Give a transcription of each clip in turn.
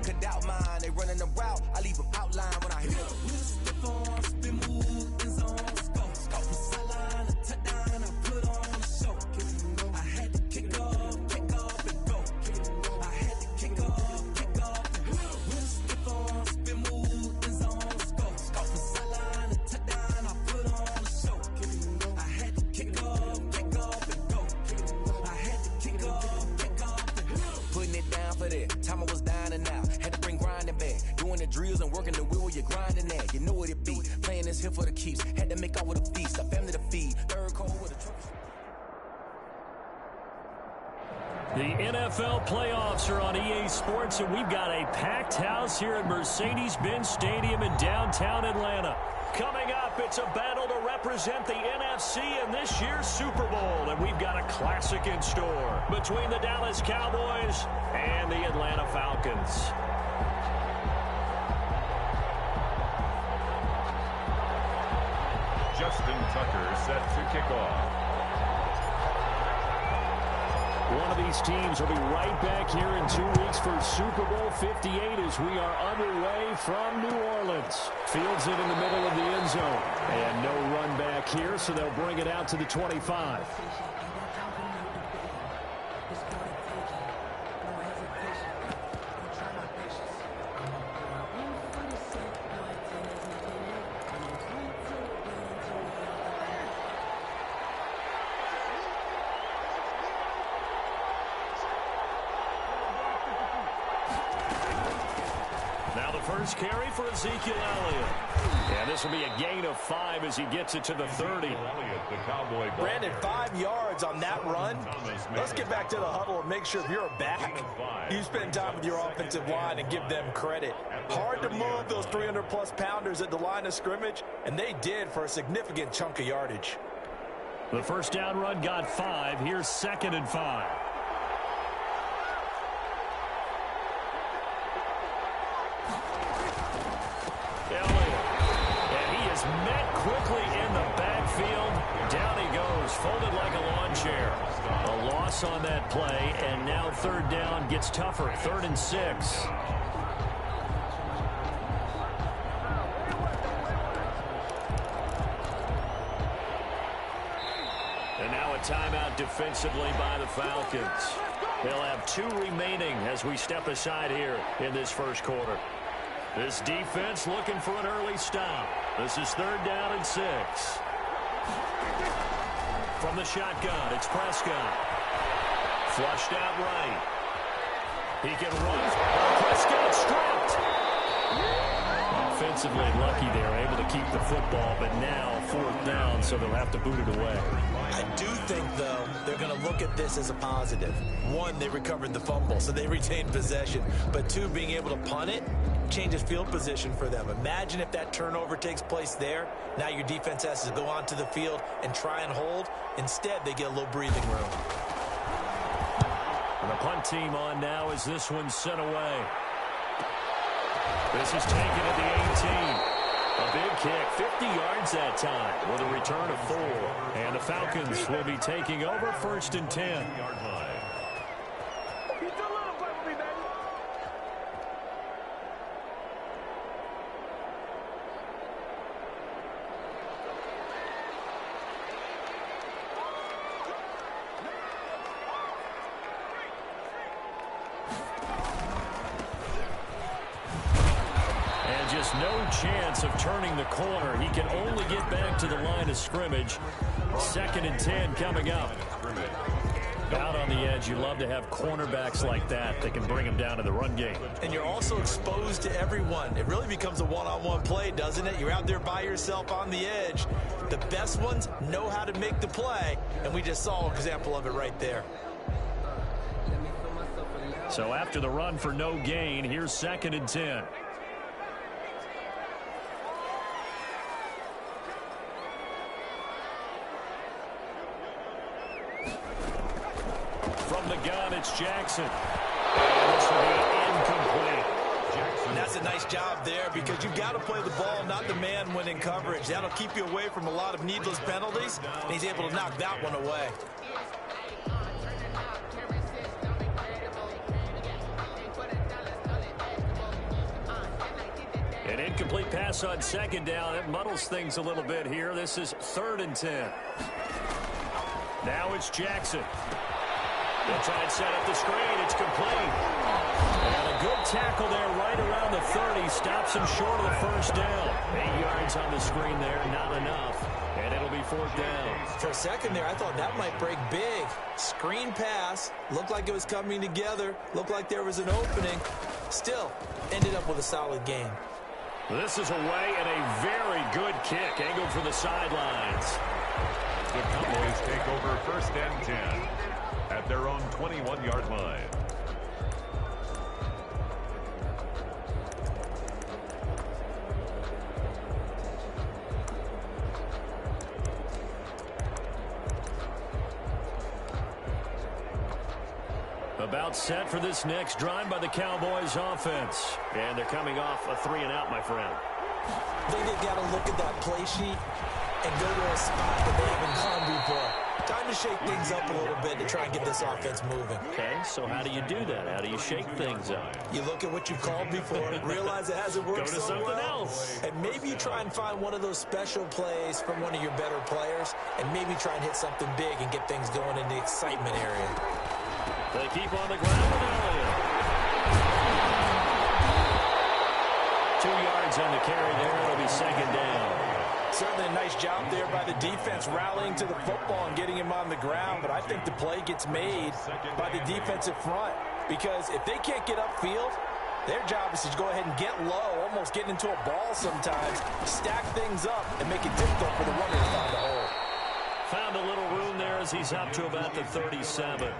could doubt mine. They running the route, I leave them outline when I hit them. We'll step on, spin move, in zone, scope from sideline to touchdown, I put on the show. I had to kick off and go. I had to kick off and go. We'll step on, spin move, in zone, scope from sideline to touchdown, I put on the show. I had to kick off and go. I had to kick off and go. Putting it down for that. Time I was down and out. Had to bring grinding back. Doing the drills and working the wheel where you're grinding at. You know what it be. Playing this here for the keeps. Had to make off with a feast. A family to feed. Third cold with a trophy. The NFL playoffs are on EA Sports, and we've got a packed house here at Mercedes-Benz Stadium in downtown Atlanta. Coming up, it's a battle to represent the NFC in this year's Super Bowl, and we've got a classic in store between the Dallas Cowboys and the Atlanta Falcons. Justin Tucker set to kick off. One of these teams will be right back here in 2 weeks for Super Bowl 58 as we are underway from New Orleans. Fields it in the middle of the end zone. And no run back here, so they'll bring it out to the 25. First carry for Ezekiel Elliott. And this will be a gain of 5 as he gets it to the 30. Brandon, 5 yards on that run. Let's get back to the huddle and make sure if you're a back, you spend time with your offensive line and give them credit. Hard to move those 300-plus pounders at the line of scrimmage, and they did for a significant chunk of yardage. The first down run got 5. Here's 2nd and 5. Met quickly in the backfield. Down he goes, folded like a lawn chair. A loss on that play, and now 3rd down gets tougher. 3rd and 6. And now a timeout defensively by the Falcons. They'll have 2 remaining as we step aside here in this first quarter. This defense looking for an early stop. This is 3rd down and 6. From the shotgun, it's Prescott. Flushed out right. He can run. Prescott stripped. Offensively lucky they're able to keep the football, but now 4th down, so they'll have to boot it away. I do think, though, they're going to look at this as a positive. 1, they recovered the fumble, so they retained possession. But 2, being able to punt it changes field position for them. Imagine if that turnover takes place there. Now your defense has to go onto the field and try and hold. Instead, they get a little breathing room. And the punt team on now as this one's sent away. This is taken at the 18. A big kick, 50 yards that time with a return of 4. And the Falcons will be taking over 1st and 10. No chance of turning the corner. He can only get back to the line of scrimmage. 2nd and 10 coming up. Out on the edge, you love to have cornerbacks like that can bring them down to the run game. And you're also exposed to everyone. It really becomes a one-on-one play, doesn't it? You're out there by yourself on the edge. The best ones know how to make the play, and we just saw an example of it right there. So after the run for no gain, here's 2nd and 10. From the gun, it's Jackson. And this will be incomplete. And that's a nice job there because you've got to play the ball, not the man when in coverage. That'll keep you away from a lot of needless penalties, and he's able to knock that one away. An incomplete pass on second down. It muddles things a little bit here. This is 3rd and 10. Now it's Jackson. They'll try and set up the screen. It's complete. And a good tackle there right around the 30. Stops him short of the first down. 8 yards on the screen there. Not enough. And it'll be 4th down. For a second there, I thought that might break big. Screen pass. Looked like it was coming together. Looked like there was an opening. Still, ended up with a solid game. This is away and a very good kick. Angled for the sidelines. The Cowboys take over 1st and 10 at their own 21-yard line. About set for this next drive by the Cowboys offense. And they're coming off a 3-and-out, my friend. I think they've got to look at that play sheet and go to a spot that they haven't gone before. Time to shake things up a little bit to try and get this offense moving. Okay, so how do you do that? How do you shake things up? You look at what you've called before, realize it hasn't worked Go to so something well, else. and maybe you try and find one of those special plays from one of your better players, and maybe try and hit something big and get things going in the excitement area. They keep on the ground with Elliott. 2 yards on the carry there. It'll be 2nd down. Certainly a nice job there by the defense rallying to the football and getting him on the ground, but I think the play gets made by the defensive front because if they can't get upfield, their job is to go ahead and get low, almost get into a ball sometimes, stack things up, and make it difficult for the runner to find a hole. Found a little room there as he's up to about the 37.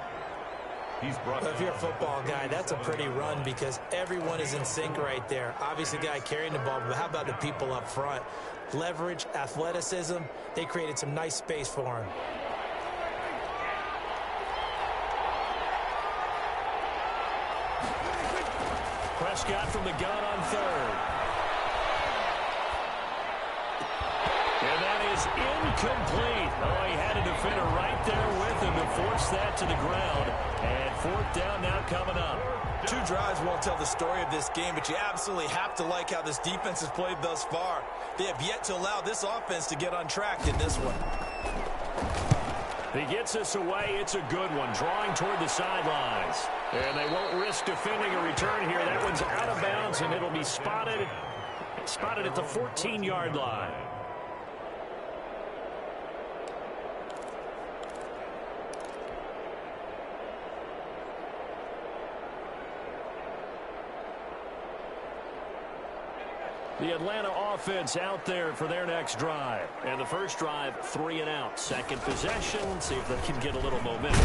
If you're a football guy, that's a pretty run because everyone is in sync right there. Obviously, the guy carrying the ball, but how about the people up front? Leverage, athleticism, they created some nice space for him. Prescott from the gun on 3rd. And that is incomplete. Oh, he had a defender right there with him to force that to the ground. And 4th down now coming up. 2 drives won't tell the story of this game, but you absolutely have to like how this defense has played thus far. They have yet to allow this offense to get on track in this one. He gets us away. It's a good one. Drawing toward the sidelines. And they won't risk defending a return here. That one's out of bounds, and it'll be spotted at the 14-yard line. The Atlanta offense out there for their next drive. And the first drive, 3-and-out. Second possession, see if they can get a little momentum.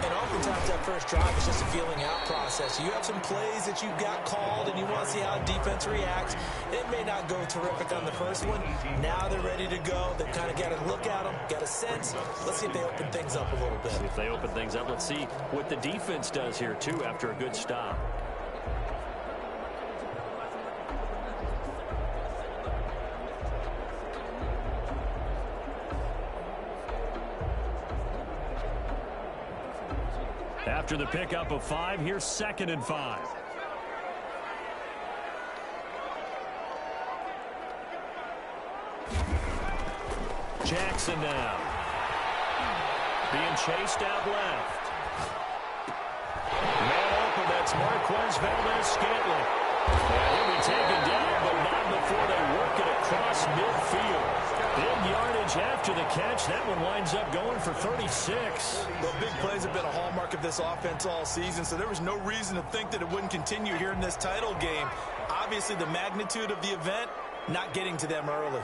And oftentimes that first drive is just a feeling out process. You have some plays that you've got called and you want to see how defense reacts. It may not go terrific on the first one. Now they're ready to go. They've kind of got to look at them, got a sense. Let's see if they open things up a little bit. See if they open things up. Let's see what the defense does here, too, after a good stop. After the pickup of 5, here's 2nd and 5. Jackson now. Being chased out left. Man open, that's Marquez Valdez-Scantling. And he'll be taken down, but not before they work it across midfield. Big yardage after the catch. That one winds up going for 36. The big plays have been a hallmark of this offense all season, so there was no reason to think that it wouldn't continue here in this title game. Obviously, the magnitude of the event, not getting to them early.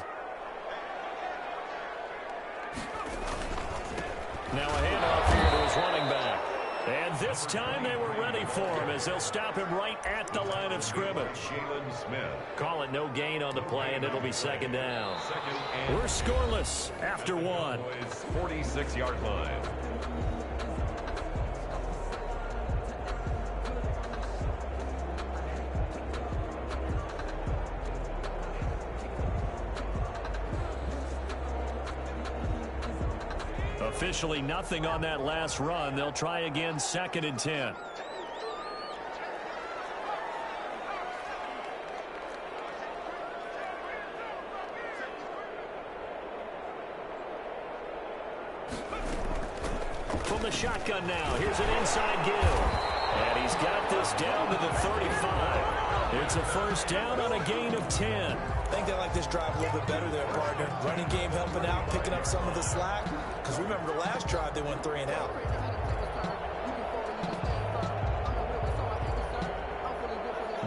Now a handoff here to his running back. And this time they were ready for him as they'll stop him right at the line of scrimmage. Jalen Smith. Call it no gain on the play, and it'll be 2nd down. We're scoreless after 1. 46-yard line. Officially nothing on that last run. They'll try again, 2nd and 10. From the shotgun now, here's an inside give. And he's got this down to the 35. It's a first down on a gain of 10. I think they like this drive a little bit better there, partner. Running game helping out, picking up some of the slack. Because remember, the last drive they went 3 and out.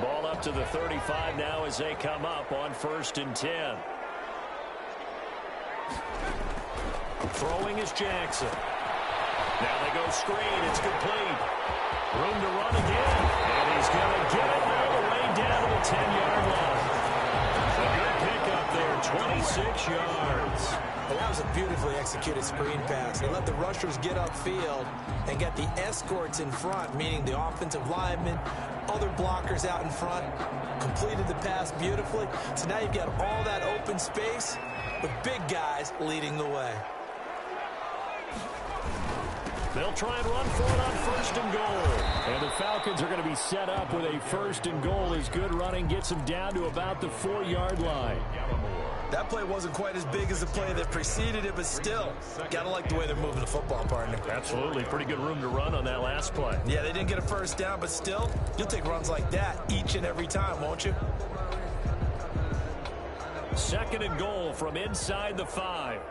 Ball up to the 35 now as they come up on 1st and 10. Throwing is Jackson. Now they go screen. It's complete. Room to run again. And he's going to get it all the way down to the 10-yard line. A good pickup there, 26 yards. Well, that was a beautifully executed screen pass. They let the rushers get upfield and get the escorts in front, meaning the offensive linemen, other blockers out in front, completed the pass beautifully. So now you've got all that open space with big guys leading the way. They'll try and run for it on 1st and goal. And the Falcons are going to be set up with a 1st and goal as good running gets them down to about the 4-yard line. That play wasn't quite as big as the play that preceded it, but still, got to like the way they're moving the football, partner. Absolutely. Pretty good room to run on that last play. Yeah, they didn't get a first down, but still, you'll take runs like that each and every time, won't you? 2nd and goal from inside the 5.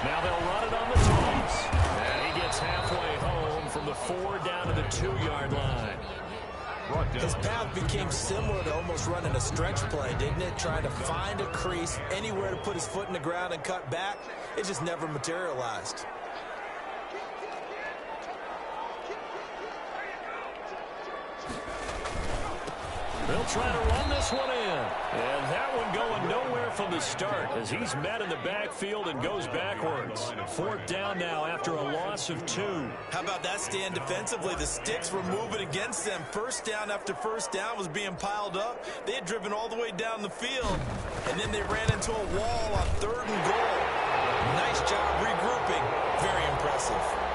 Now they'll run it on the toss. And he gets halfway home from the 4 down to the 2-yard line. His path became similar to almost running a stretch play, didn't it? Trying to find a crease, anywhere to put his foot in the ground and cut back. It just never materialized. They'll try to run this one in. And that one going nowhere from the start as he's met in the backfield and goes backwards. 4th down now after a loss of 2. How about that stand defensively? The sticks were moving against them. First down after first down was being piled up. They had driven all the way down the field, and then they ran into a wall on 3rd and goal. Nice job regrouping. Very impressive.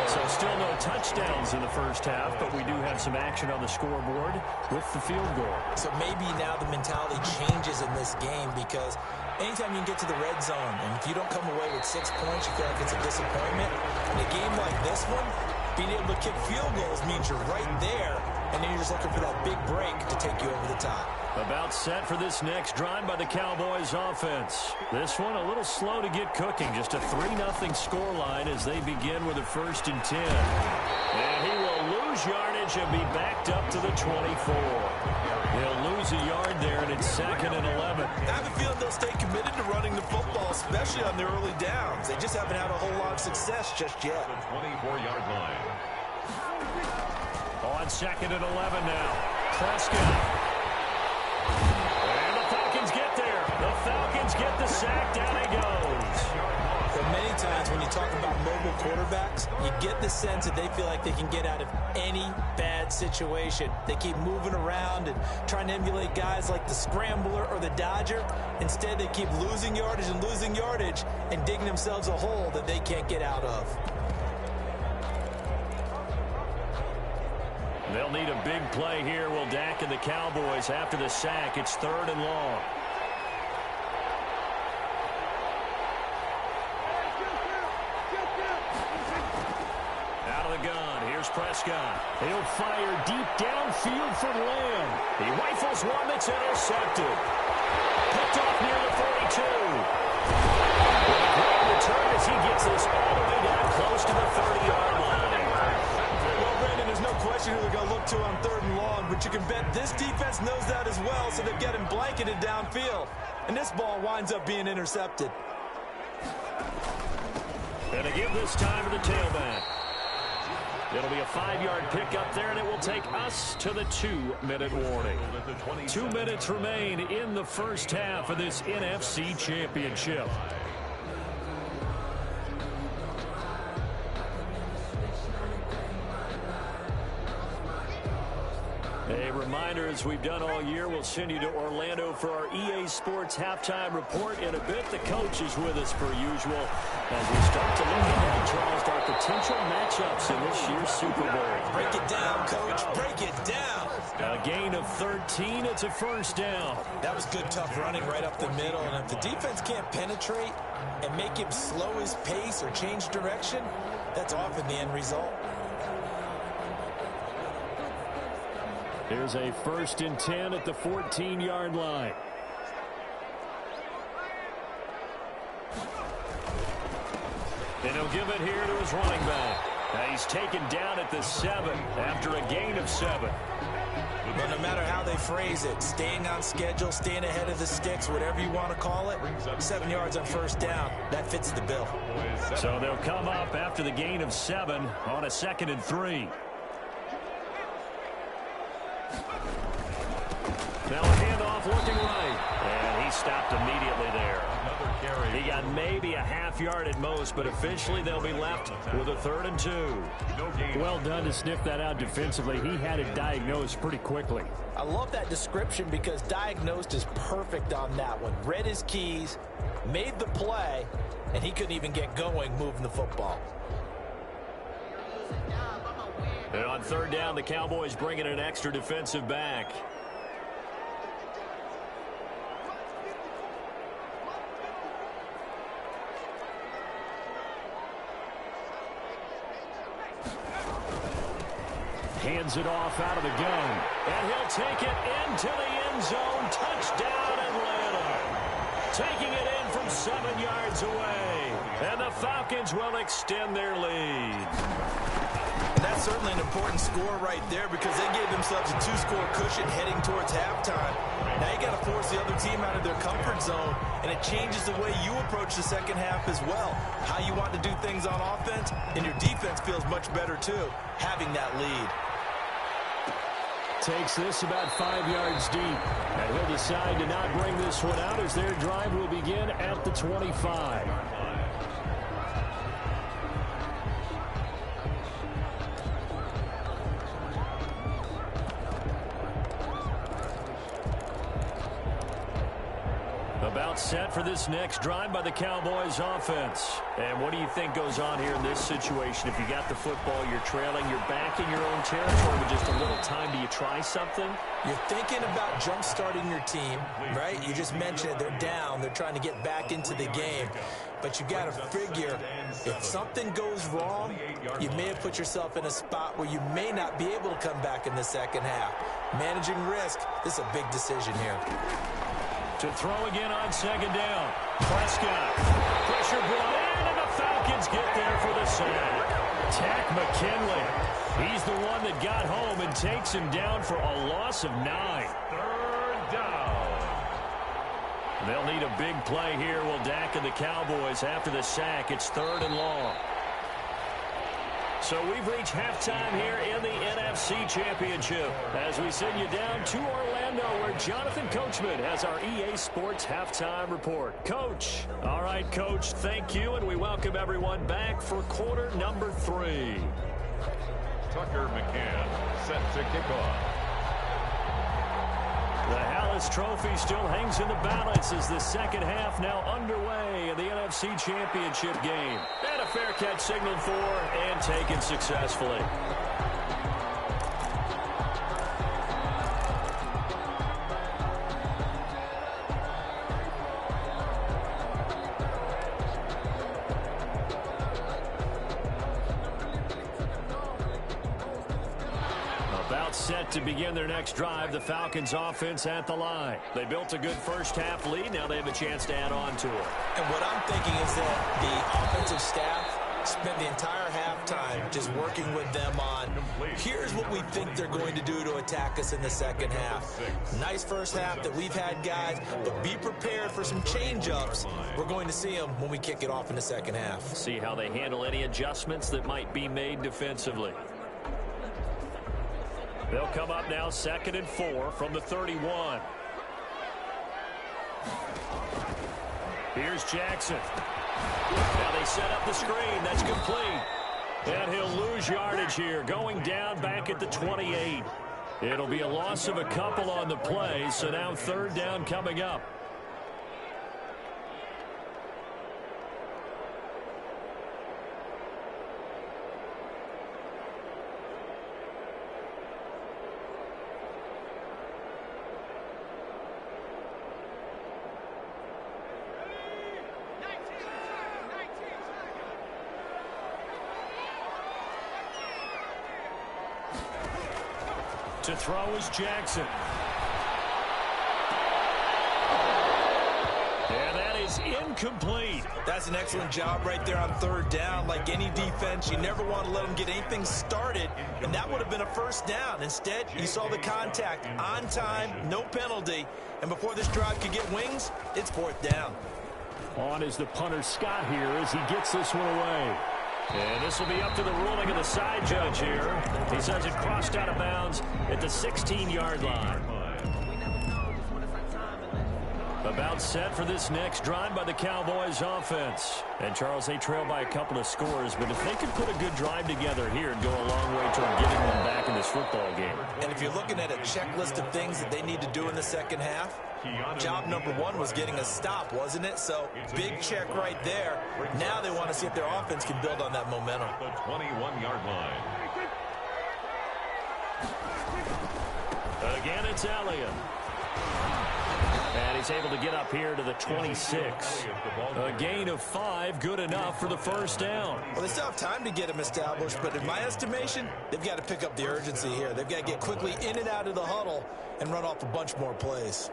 So still no touchdowns in the first half, but we do have some action on the scoreboard with the field goal. So maybe now the mentality changes in this game because anytime you can get to the red zone, and if you don't come away with 6 points, you feel like it's a disappointment. In a game like this one, being able to kick field goals means you're right there, and then you're just looking for that big break to take you over the top. About set for this next drive by the Cowboys offense. This one a little slow to get cooking. Just a 3-0 scoreline as they begin with a 1st and 10. And he will lose yardage and be backed up to the 24. He'll lose a yard there, and it's 2nd and 11. I have a feeling they'll stay committed to running the football, especially on their early downs. They just haven't had a whole lot of success just yet. The 24-yard line. On 2nd and 11 now. Prescott. And the Falcons get there. The Falcons get the sack. Down he goes. But many times when you talk about mobile quarterbacks, you get the sense that they feel like they can get out of any bad situation. They keep moving around and trying to emulate guys like the Scrambler or the Dodger. Instead, they keep losing yardage and digging themselves a hole that they can't get out of. They'll need a big play here. Will Dak and the Cowboys after the sack. It's 3rd and long. Out of the gun. Here's Prescott. He'll fire deep downfield for Lamb. He rifles one that's intercepted. Picked off near the 42. With a great return as he gets this all the way down close to the 30-yard line. There's no question who they're going to look to on 3rd and long, but you can bet this defense knows that as well, so they're getting blanketed downfield. And this ball winds up being intercepted. And to give this time to the tailback. It'll be a 5-yard pickup there, and it will take us to the 2-minute warning. 2 minutes remain in the first half of this NFC Championship. A reminder, as we've done all year, we'll send you to Orlando for our EA Sports halftime report. In a bit, the coach is with us per usual as we start to look ahead, Charles, our potential matchup matchups in this year's Super Bowl. Break it down, Coach. Break it down. A gain of 13. It's a first down. That was good, tough running right up the middle. And if the defense can't penetrate and make him slow his pace or change direction, that's often the end result. Here's a 1st and 10 at the 14-yard line. And he'll give it here to his running back. Now he's taken down at the 7 after a gain of 7. But no matter how they phrase it, staying on schedule, staying ahead of the sticks, whatever you want to call it, 7 yards on first down, that fits the bill. So they'll come up after the gain of 7 on a 2nd and 3. Now a handoff looking right. And he stopped immediately there. He got maybe a half yard at most, but officially they'll be left with a 3rd and 2. Well done to sniff that out defensively. He had it diagnosed pretty quickly. I love that description because diagnosed is perfect on that one. Read his keys, made the play, and he couldn't even get going moving the football. And on 3rd down, the Cowboys bring in an extra defensive back. Hands it off out of the gun. And he'll take it into the end zone. Touchdown, Atlanta. Taking it in from 7 yards away. And the Falcons will extend their lead. And that's certainly an important score right there because they gave themselves a 2-score cushion heading towards halftime. Now you got to force the other team out of their comfort zone, and it changes the way you approach the second half as well. How you want to do things on offense, and your defense feels much better too, having that lead. Takes this about 5 yards deep. And he'll decide to not bring this one out as their drive will begin at the 25. About set for this next drive by the Cowboys offense. And what do you think goes on here in this situation? If you got the football, you're trailing, you're back in your own territory with just a little time. Do you try something? You're thinking about jump-starting your team, right? You just mentioned it. They're down. They're trying to get back into the game. But you got to figure if something goes wrong, you may have put yourself in a spot where you may not be able to come back in the second half. Managing risk, this is a big decision here. To throw again on 2nd down. Prescott. Pressure brought in, and the Falcons get there for the sack. Tack McKinley. He's the one that got home and takes him down for a loss of 9. 3rd down. They'll need a big play here. Will Dak and the Cowboys after the sack. It's 3rd and long. So we've reached halftime here in the NFC Championship as we send you down to Orlando where Jonathan Coachman has our EA Sports Halftime Report. Coach. All right, Coach, thank you, and we welcome everyone back for quarter number 3. Tucker McCann set to kick off. The Hallis Trophy still hangs in the balance as the second half now underway in the NFC Championship game. And a fair catch signaled for and taken successfully. Set to begin their next drive, the Falcons offense at the line. They built a good first half lead. Now they have a chance to add on to it. And what I'm thinking is that the offensive staff spent the entire halftime just working with them on, here's what we think they're going to do to attack us in the second half. Nice first half that we've had, guys, but be prepared for some change-ups. We're going to see them when we kick it off in the second half. See how they handle any adjustments that might be made defensively. They'll come up now 2nd and 4 from the 31. Here's Jackson. Now they set up the screen. That's complete. And he'll lose yardage here, going down back at the 28. It'll be a loss of a couple on the play, so now 3rd down coming up. To throw is Jackson. And that is incomplete. That's an excellent job right there on third down. Like any defense, you never want to let them get anything started, and that would have been a first down. Instead, you saw the contact on time, no penalty, and before this drive could get wings, it's fourth down. On is the punter Scott here as he gets this one away. And this will be up to the ruling of the side judge here. He says it crossed out of bounds at the 16-yard line. About set for this next drive by the Cowboys offense. And, Charles, they trail by a couple of scores, but if they could put a good drive together here and go a long way toward getting them back in this football game. And if you're looking at a checklist of things that they need to do in the second half, job number one was getting a stop, wasn't it? So, big check right there. Now they want to see if their offense can build on that momentum. The 21-yard line. Again, it's Elliott. And he's able to get up here to the 26. A gain of 5, good enough for the first down. Well, they still have time to get him established, but in my estimation, they've got to pick up the urgency here. They've got to get quickly in and out of the huddle and run off a bunch more plays.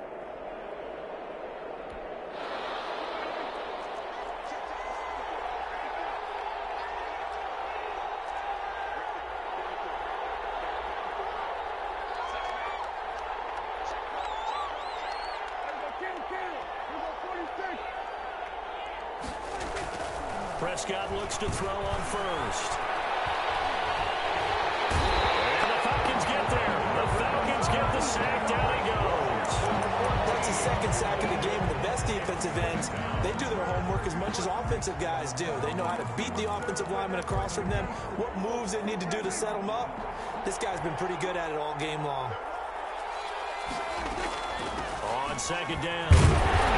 Prescott looks to throw on first. And the Falcons get there. The Falcons get the sack. Down he goes. That's the second sack of the game. The best defensive ends, they do their homework as much as offensive guys do. They know how to beat the offensive lineman across from them, what moves they need to do to set them up. This guy's been pretty good at it all game long. On second down,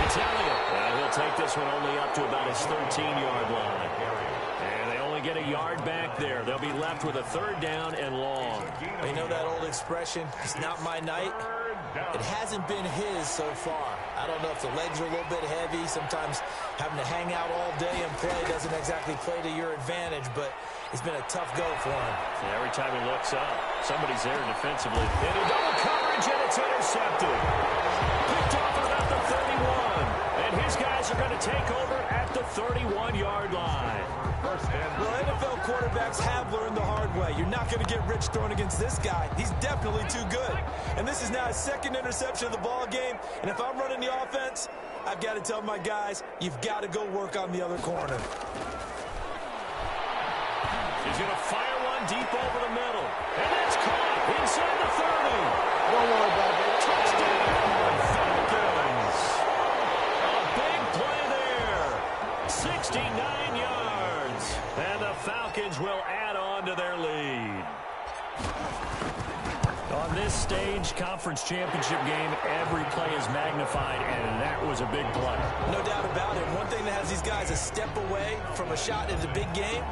it's Elliott. And he'll take this one only up to about his 13-yard line. And they only get a yard back there. They'll be left with a third down and long. You know that old expression, it's not my night? It hasn't been his so far. I don't know if the legs are a little bit heavy. Sometimes having to hang out all day and play doesn't exactly play to your advantage, but it's been a tough go for him. And every time he looks up, somebody's there defensively. And a double coverage, and it's intercepted. Picked off at about the 31. And his guys are going to take over at the 31-yard line. Well, NFL quarterbacks have learned the hard way. You're not going to get rich throwing against this guy. He's definitely too good. And this is now his second interception of the ball game. And if I'm running the offense, I've got to tell my guys, you've got to go work on the other corner. He's going to fire one deep over the middle. And that's caught inside the 30. Don't worry about it. Touchdown, Falcons. A big play there. 69 yards. And the Falcons will add on to their lead. On this stage, conference championship game, every play is magnified, and that was a big play. No doubt about it. One thing that has these guys a step away from a shot in the big game,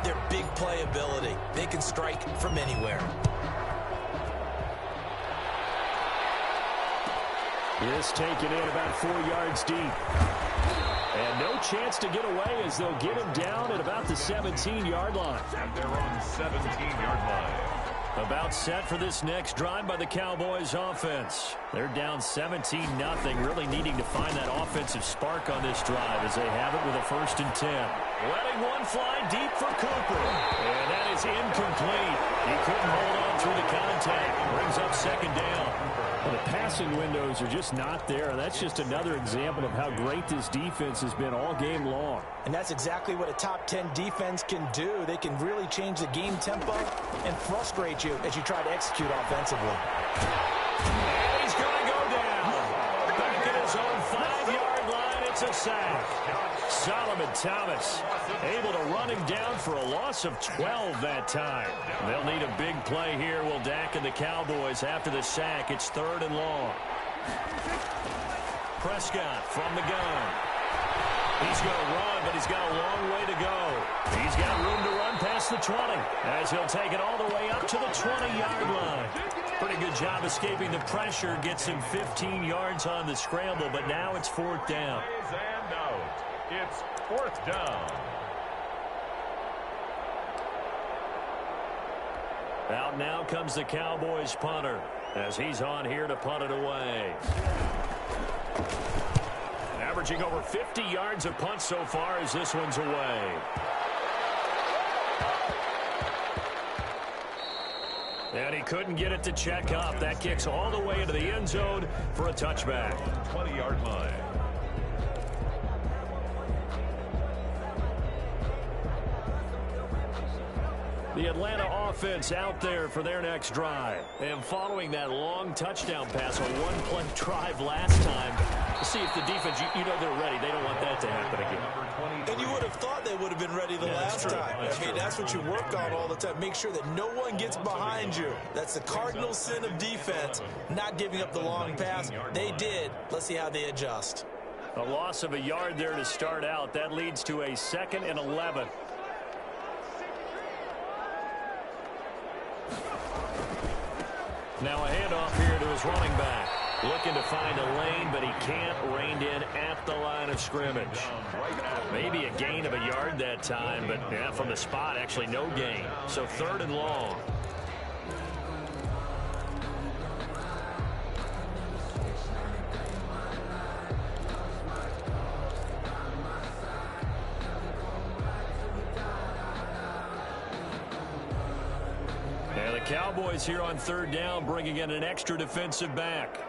their big play ability. They can strike from anywhere. This taken in about 4 yards deep. And no chance to get away as they'll get him down at about the 17-yard line. At their own 17-yard line. About set for this next drive by the Cowboys offense. They're down 17-0, really needing to find that offensive spark on this drive as they have it with a 1st and 10. Letting one fly deep for Cooper. And that is incomplete. He couldn't hold on through the contact. Brings up second down. Well, the passing windows are just not there. That's just another example of how great this defense has been all game long. And that's exactly what a top 10 defense can do. They can really change the game tempo and frustrate you as you try to execute offensively. And he's going to go down. Back at his own 5-yard line, it's a sack. Solomon Thomas able to run him down for a loss of 12 that time. They'll need a big play here, will Dak and the Cowboys after the sack. It's 3rd and long. Prescott from the gun. He's going to run, but he's got a long way to go. He's got room to run past the 20 as he'll take it all the way up to the 20-yard line. Pretty good job escaping the pressure. Gets him 15 yards on the scramble, but now it's 4th down. And out. It's 4th down. Out now comes the Cowboys punter as he's on here to punt it away. Averaging over 50 yards of punt so far as this one's away. And he couldn't get it to check up. That kicks all the way into the end zone for a touchback. 20-yard line. The Atlanta offense out there for their next drive. And following that long touchdown pass, a one-play drive last time, see if the defense, you know they're ready. They don't want that to happen again. And you would have thought they would have been ready the last time. That's what you work on all the time. Make sure that no one gets behind you. That's the cardinal sin of defense, not giving up the long pass. They did. Let's see how they adjust. A loss of a yard there to start out. That leads to a 2nd and 11. Now a handoff here to his running back. Looking to find a lane, but he can't. Reined in at the line of scrimmage. Maybe a gain of a yard that time, but yeah, from the spot, actually no gain. So 3rd and long. And the Cowboys here on 3rd down, bringing in an extra defensive back.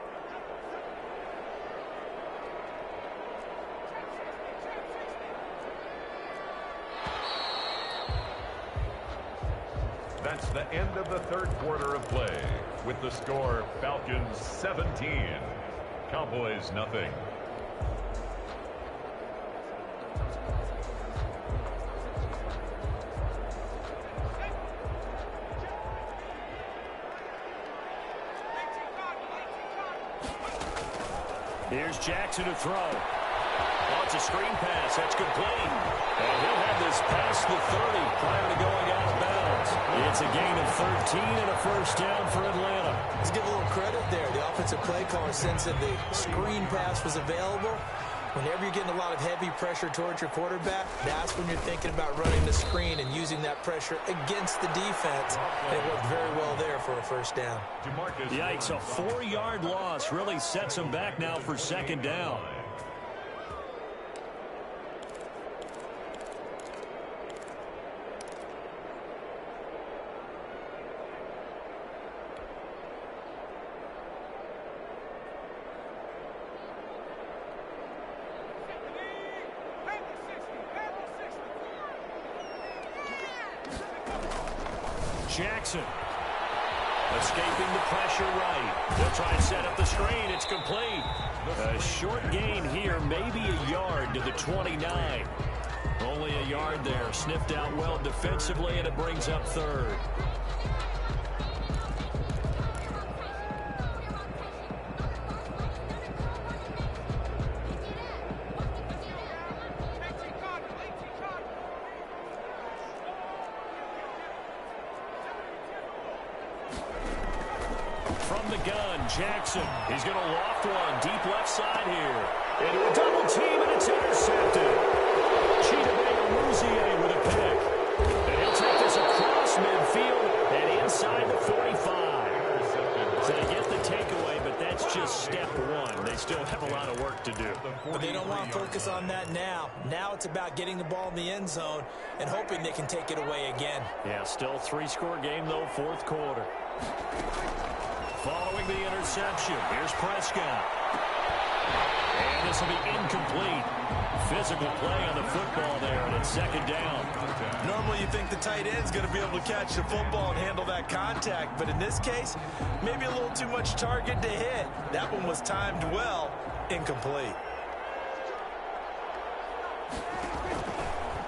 That's the end of the 3rd quarter of play. With the score, Falcons 17, Cowboys nothing. Here's Jackson to throw. Oh, it's a screen pass. That's complete. And he'll have this past the 30 prior to going out of bounds. It's a gain of 13 and a 1st down for Atlanta. Let's give a little credit there. The offensive play caller sensed that the screen pass was available. Whenever you're getting a lot of heavy pressure towards your quarterback, that's when you're thinking about running the screen and using that pressure against the defense. And it worked very well there for a 1st down. Yikes, a 4-yard loss really sets him back now for 2nd down. Jackson escaping the pressure right. They'll try and set up the screen. It's complete. A short gain here, maybe a yard to the 29. Only a yard there. Sniffed out well defensively, and it brings up 3rd. From the gun, Jackson. He's going to loft one deep left side here. Into a double team, and it's intercepted. Chidobe with a pick. And he'll take this across midfield and inside the 45. So they get the takeaway, but that's just step 1. They still have a lot of work to do. But they don't want to focus on that now. Now it's about getting the ball in the end zone and hoping they can take it away again. Yeah, still 3-score game, though, 4th quarter. Following the interception, here's Prescott. And this will be incomplete. Physical play on the football there, and it's 2nd down. Normally you think the tight end's going to be able to catch the football and handle that contact, but in this case, maybe a little too much target to hit. That one was timed well, incomplete.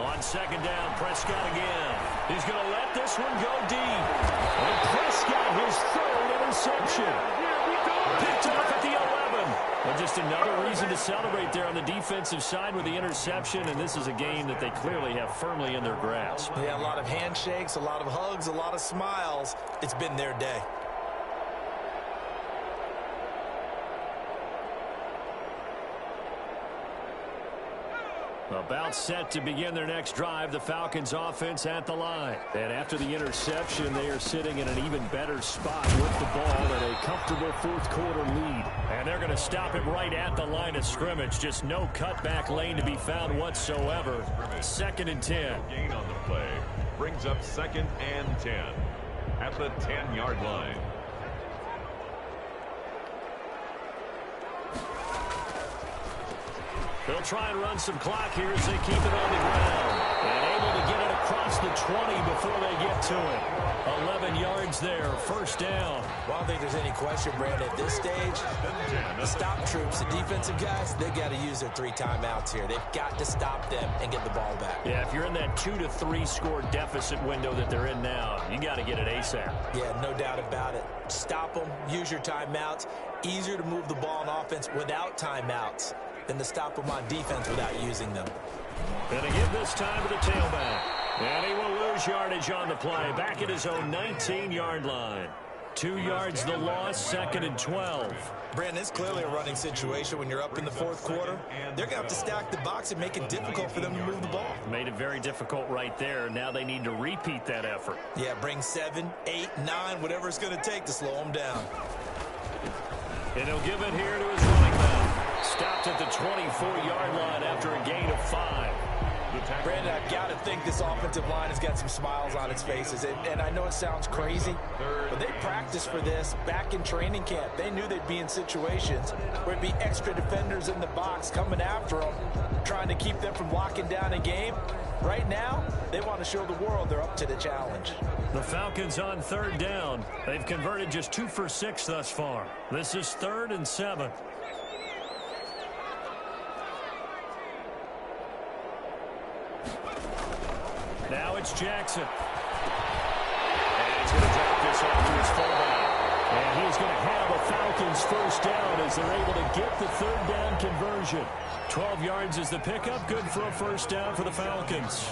On 2nd down, Prescott again. He's going to let this one go deep. And Prescott, his 3rd interception. Picked off at the 11. And just another reason to celebrate there on the defensive side with the interception, and this is a game that they clearly have firmly in their grasp. Yeah, a lot of handshakes, a lot of hugs, a lot of smiles. It's been their day. About set to begin their next drive, the Falcons offense at the line. And after the interception, they are sitting in an even better spot with the ball and a comfortable fourth quarter lead. And they're going to stop it right at the line of scrimmage. Just no cutback lane to be found whatsoever. 2nd and 10. Gain on the play brings up 2nd and 10 at the 10-yard line. They'll try and run some clock here as they keep it on the ground. And able to get it across the 20 before they get to it. 11 yards there, 1st down. Well, I don't think there's any question, Brandon, at this stage, the stop troops, the defensive guys, they've got to use their 3 timeouts here. They've got to stop them and get the ball back. Yeah, if you're in that 2 to 3 score deficit window that they're in now, you got to get it ASAP. Yeah, no doubt about it. Stop them, use your timeouts. Easier to move the ball on offense without timeouts than to stop them on defense without using them. Going to give this time to the tailback. And he will lose yardage on the play. Back at his own 19-yard line. 2 yards the loss, 2nd and 12. Brandon, it's clearly a running situation when you're up in the fourth quarter. They're going to have to stack the box and make it difficult for them to move the ball. Made it very difficult right there. Now they need to repeat that effort. Yeah, bring 7, 8, 9, whatever it's going to take to slow them down. And he'll give it here to his running back. Stopped at the 24-yard line after a gain of 5. Brandon, I've got to think this offensive line has got some smiles on its faces. And I know it sounds crazy, but they practiced for this back in training camp. They knew they'd be in situations where it'd be extra defenders in the box coming after them, trying to keep them from locking down a game. Right now, they want to show the world they're up to the challenge. The Falcons on 3rd down. They've converted just 2 for 6 thus far. This is 3rd and 7. Now it's Jackson. And he's going to drop this off to his fullback. And he's going to have a Falcons 1st down as they're able to get the 3rd down conversion. 12 yards is the pickup. Good for a 1st down for the Falcons.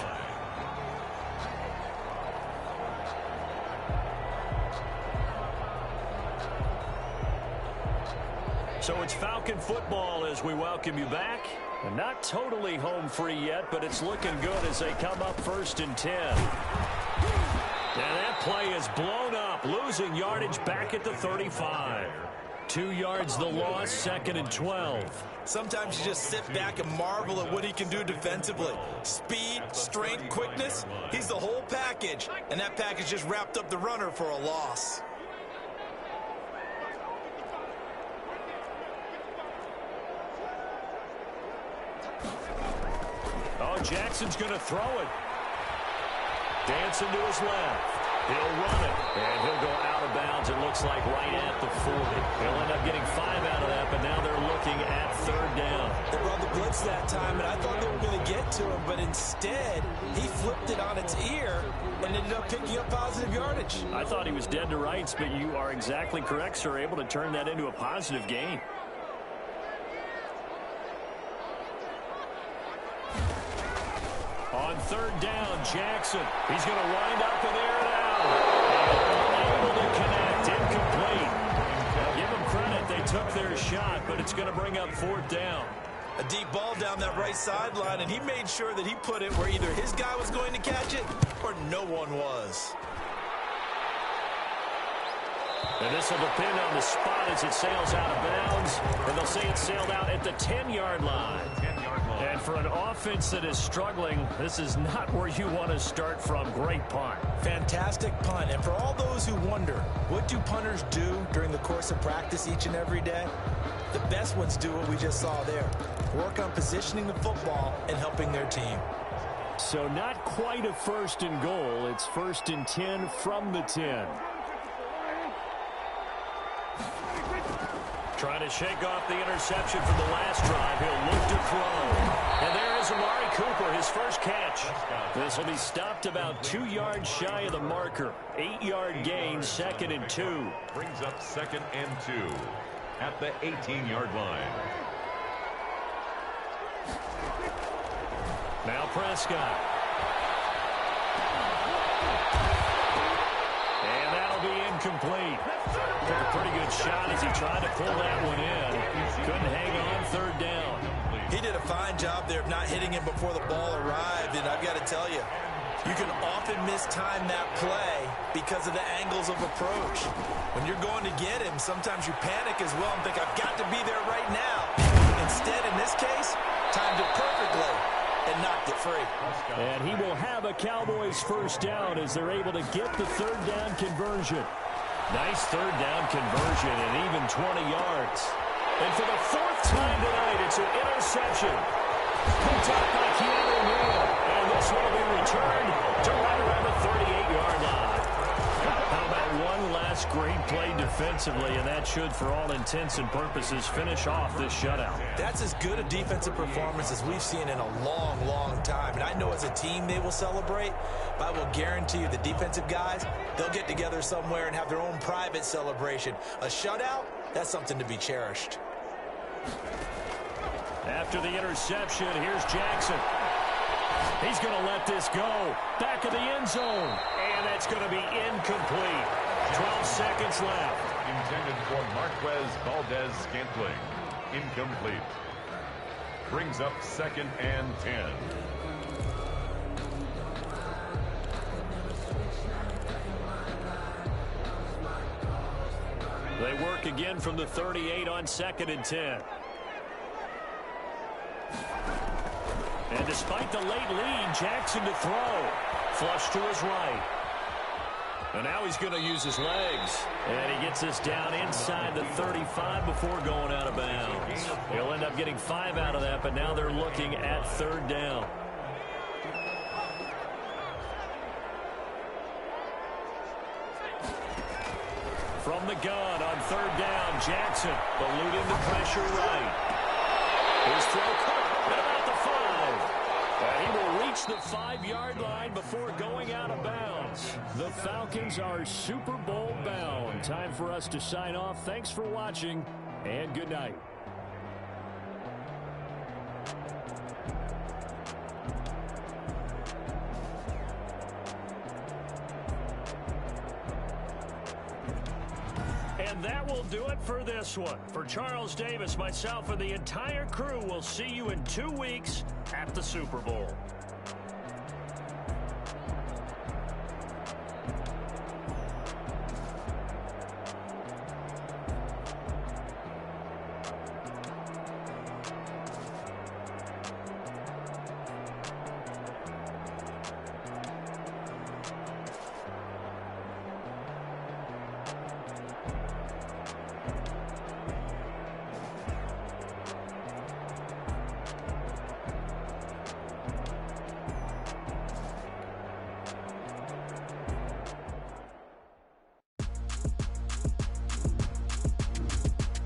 So it's Falcon football as we welcome you back. And not totally home free yet, but it's looking good as they come up 1st and 10. And that play is blown up, losing yardage back at the 35. 2 yards the loss, 2nd and 12. Sometimes you just sit back and marvel at what he can do defensively. Speed, strength, quickness, he's the whole package. And that package just wrapped up the runner for a loss. Oh, Jackson's going to throw it. Dancing to his left. He'll run it, and he'll go out of bounds, it looks like, right at the 40. He'll end up getting 5 out of that, but now they're looking at 3rd down. They brought the blitz that time, and I thought they were going to get to him, but instead, he flipped it on its ear and ended up picking up positive yardage. I thought he was dead to rights, but you are exactly correct, sir, able to turn that into a positive gain. On 3rd down, Jackson. He's going to wind up and air it out. And unable to connect. Incomplete. Now, give them credit. They took their shot, but it's going to bring up 4th down. A deep ball down that right sideline, and he made sure that he put it where either his guy was going to catch it or no one was. And this will depend on the spot as it sails out of bounds. And they'll say it sailed out at the 10-yard line. And for an offense that is struggling, this is not where you want to start from. Great punt. Fantastic punt. And for all those who wonder, what do punters do during the course of practice each and every day? The best ones do what we just saw there. Work on positioning the football and helping their team. So not quite a 1st and goal. It's 1st and 10 from the 10. Trying to shake off the interception from the last drive. He'll look to throw. And there is Amari Cooper, his first catch. This will be stopped about 2 yards shy of the marker. 8-yard gain, 2nd and 2. Brings up 2nd and 2 at the 18-yard line. Now Prescott. And that'll be incomplete. Took a pretty good shot as he tried to pull that one in. Couldn't hang on third down. He did a fine job there of not hitting him before the ball arrived, and I've got to tell you, you can often mistime that play because of the angles of approach. When you're going to get him, sometimes you panic as well and think, I've got to be there right now. Instead, in this case, timed it perfectly and knocked it free. And he will have a Cowboys first down as they're able to get the third down conversion. Nice third down conversion and even 20 yards. And for the fourth time tonight, it's an interception. Picked up by Keanu Neal. And this one will be returned to right around the 38-yard line. How about one last great play defensively, and that should, for all intents and purposes, finish off this shutout. That's as good a defensive performance as we've seen in a long, long time. And I know as a team they will celebrate, but I will guarantee you the defensive guys, they'll get together somewhere and have their own private celebration. A shutout, that's something to be cherished. After the interception, here's Jackson. He's going to let this go. Back of the end zone. And that's going to be incomplete. 12 seconds left. Intended for Marquez Valdez-Scantling. Incomplete. Brings up 2nd and 10. They work again from the 38 on 2nd and 10. And despite the late lead, Jackson to throw. Flush to his right. And now he's going to use his legs. And he gets us down inside the 35 before going out of bounds. He'll end up getting 5 out of that, but now they're looking at third down. From the gun on third down, Jackson eluding the pressure right. His throw caught at about the 5. And he will reach the 5-yard line before going out of bounds. The Falcons are Super Bowl bound. Time for us to sign off. Thanks for watching, and good night. And that will do it for this one. For Charles Davis, myself, and the entire crew, we'll see you in 2 weeks at the Super Bowl.